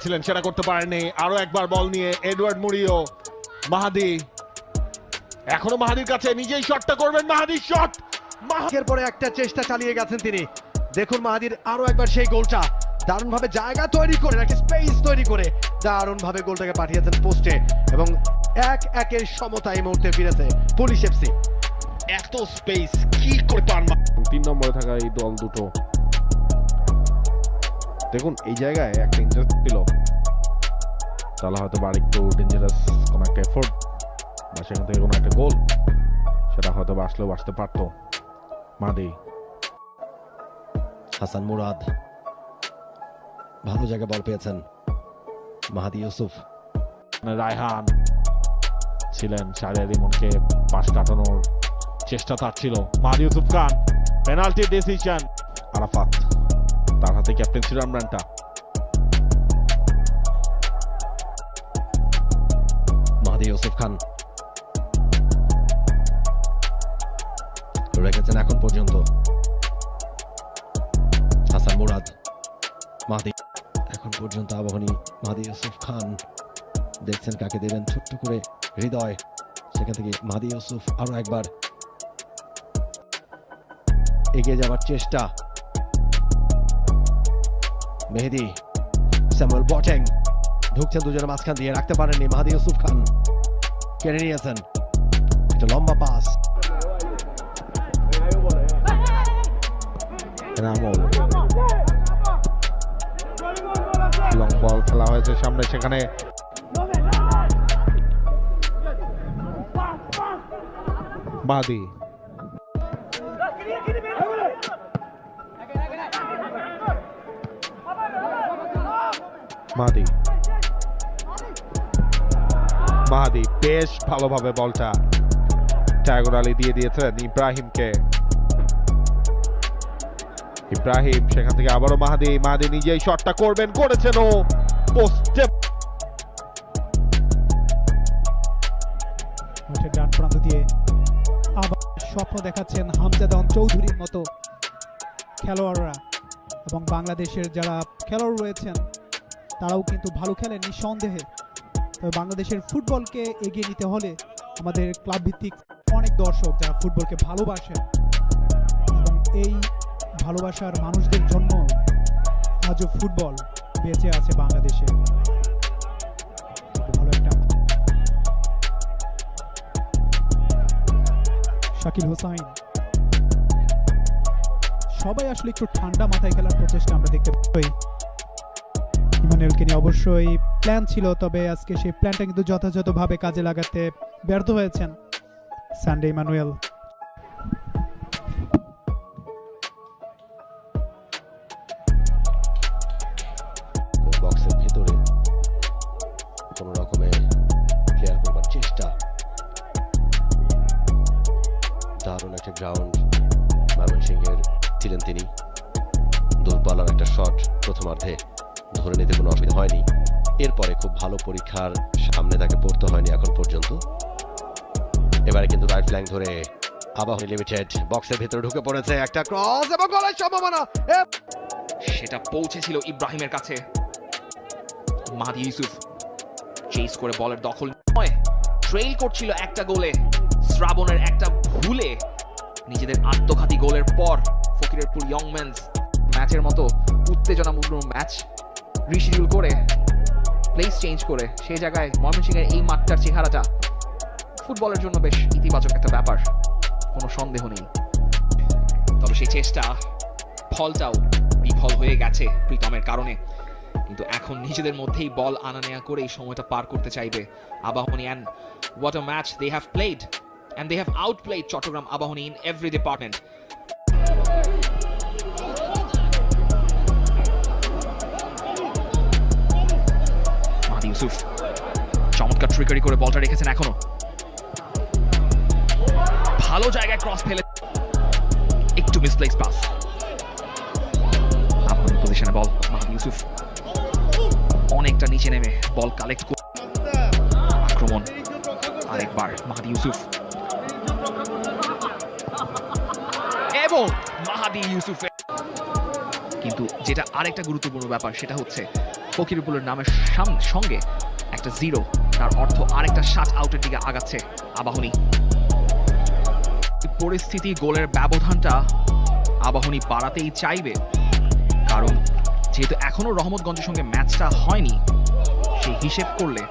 ছিলেন সেটা করতে পারেননি। আরো একবার বল নিয়ে এডওয়ার্ড মুরিও, মাহাদি, এখনো মাহাদির কাছে, নিজেই শটটা করবেন, মাহাদির শট, এর পরে একটা চেষ্টা চালিয়ে গেছেন তিনি। দেখুন মাহাদির আরো একবার সেই গোলটা, দারুণ ভাবে জায়গা তৈরি করে, একটা স্পেস তৈরি করে দারুণ ভাবে গোলটাকে পাঠিয়েছেন পোস্টে, এবং একের সমতা এই মুহূর্তে ফিরেছে পুলিশ এফসি। এত স্পেস কি করে পান। 3 নম্বরে থাকা এই দল দুটো, দেখুন এই জায়গায় একটা ইন্টারেস্ট ছিল, তাহলে হয়তো বা আরেকটু ডেঞ্জারাস কোনো একটা এফোর্ট বা সেখান থেকে কোনো একটা গোল সেটা হয়তো বা আসলেও আসতে পারতো। মাদি, হাসান মুরাদ ভালো জায়গায় বল পেয়েছেন, মাহাদি ইউসুফ, রায়হান ছিলেন, শাহরিয়ার ইমনকে পাশ কাটানোর চেষ্টা তার ছিল। মাহাদি ইউসুফ খান, পেনাল্টি ডিসিশন, আরাফাত, তার হাতে ক্যাপ্টেন্সির আমরানটা, মাহাদি ইউসুফ খান রেখেছেন এখন পর্যন্ত, হাসান মুরাদ, মাহাদি, এখন পর্যন্ত আবাহনী, মাহাদি ইউসুফ খান দেখছেন কাকে দেবেন, ছোট্ট করে হৃদয়, সেখান থেকে মাহাদি ইউসুফ আরো একবার এগিয়ে যাওয়ার চেষ্টা, মেহেদি, স্যামুয়েল বটেং ঢুকছেন দুজনের মাঝখান দিয়ে, রাখতে পারেননি, মাহাদি ইউসুফ খান কেড়ে নিয়েছেন, একটা লম্বা পাস, এনামুল, লং বল খেলা হয়েছে সামনে, সেখানে মাহাদি, মাহাদি, মাহাদি বেশ ভালোভাবে বলটা টাইগর আলী দিয়ে দিয়েছেন ইব্রাহিমকে। ইব্রাহিম, সেখান থেকে আবারও মাহাদি, মাহাদি নিজেই শটটা করবেন, করেছেন ও পোস্টে। মাঠের ডান প্রান্ত দিয়ে আবার স্বপ্ন দেখাচ্ছেন হামজাদান চৌধুরীর মতো খেলোয়াড়রা, এবং বাংলাদেশের যারা খেলোয়াড় রয়েছেন তারাও কিন্তু ভালো খেলেন নিঃসন্দেহে। তবে বাংলাদেশের ফুটবলকে এগিয়ে নিতে হলে আমাদের ক্লাব ভিত্তিক অনেক দর্শক যারা ফুটবলকে ভালোবাসেন, এবং এই ভালোবাসার মানুষদের জন্য আজও ফুটবল বেঁচে আছে বাংলাদেশে। ভালো একটা শাকিল হোসাইন, সবাই আসলে একটু ঠান্ডা মাথায় খেলার প্রচেষ্টা আমরা দেখতে পাই। ইমানুয়েলকে নিয়ে অবশ্যই প্ল্যান ছিল, তবে আজকে সেই প্ল্যানটা কিন্তু যথাযথভাবে কাজে লাগাতে ব্যর্থ হয়েছেন সানডে ইমানুয়েল। বক্সের ভেতরে কোন রকমে ক্লিয়ার করবার চেষ্টা, দারুণ একটা গ্রাউন্ড ময়মনসিংহের ছিলেন তিনি, দূরপাল্লার একটা শট প্রথমার্ধে ধরে নিতে কোনো অসুবিধা হয়নি, এরপরে খুব ভালো পরীক্ষার সামনে তাকে পড়তে হয়নি এখন পর্যন্ত। এবারে কিন্তু রাইট ফ্ল্যাঙ্ক ধরে আবাহনী লিমিটেড বক্সের ভেতরে ঢুকে পড়েছে, একটা ক্রস এবং গোলের সম্ভাবনা, সেটা পৌঁছেছিল ইব্রাহিমের কাছে। মাহাদি ইউসুফ চেস করে বলের দখল নয়, ট্রেইল করছিল একটা গোলে, শ্রাবণের একটা ভুলে নিজেদের আত্মঘাতী গোলের পর ফকিরেরপুর ইয়ং মেন্স ম্যাচের মতো উত্তেজনাপূর্ণ ম্যাচ রিশিডিউল করে প্লেস চেঞ্জ করে সেই জায়গায় ময়মনসিংহের এই মাঠটার চেহারাটা ফুটবলের জন্য বেশ ইতিবাচক একটা ব্যাপার, কোনো সন্দেহ নেই। তবে সেই চেষ্টা ফলটাও বিফল হয়ে গেছে প্রীতমের কারণে, কিন্তু এখন নিজেদের মধ্যেই বল আনা নেয়া করে এই সময়টা পার করতে চাইবে Abahani. And what a match they have played, and they have outplayed Chattogram Abahani in every department. Mahadi Yusuf চমৎকার ট্রিকারি করে বলটা রেখেছেন, এখনো ভালো জায়গায় ক্রস ফেলে, একটু মিসপ্লেস পাস, আবাহনী পজিশনে বল, মাহাদি ইউসুফ অনেকটা নিচে নেমে বল কালেক্ট করে আক্রমণ, আরেকবার মাহাদি ইউসুফ, এবং মাহাদি ইউসুফের কিন্তু যেটা আরেকটা গুরুত্বপূর্ণ ব্যাপার সেটা হচ্ছে ফকিরুলের নামের সঙ্গে একটা 0, তার অর্থ আরেকটা শাট আউটের দিকে আগাচ্ছে আবাহনী। পরিস্থিতি, গোলের ব্যবধানটা আবাহনী বাড়াতেই চাইবে, কারণ যেহেতু এখনো রহমতগঞ্জের সঙ্গে ম্যাচটা হয়নি, সেই হিসেব করলে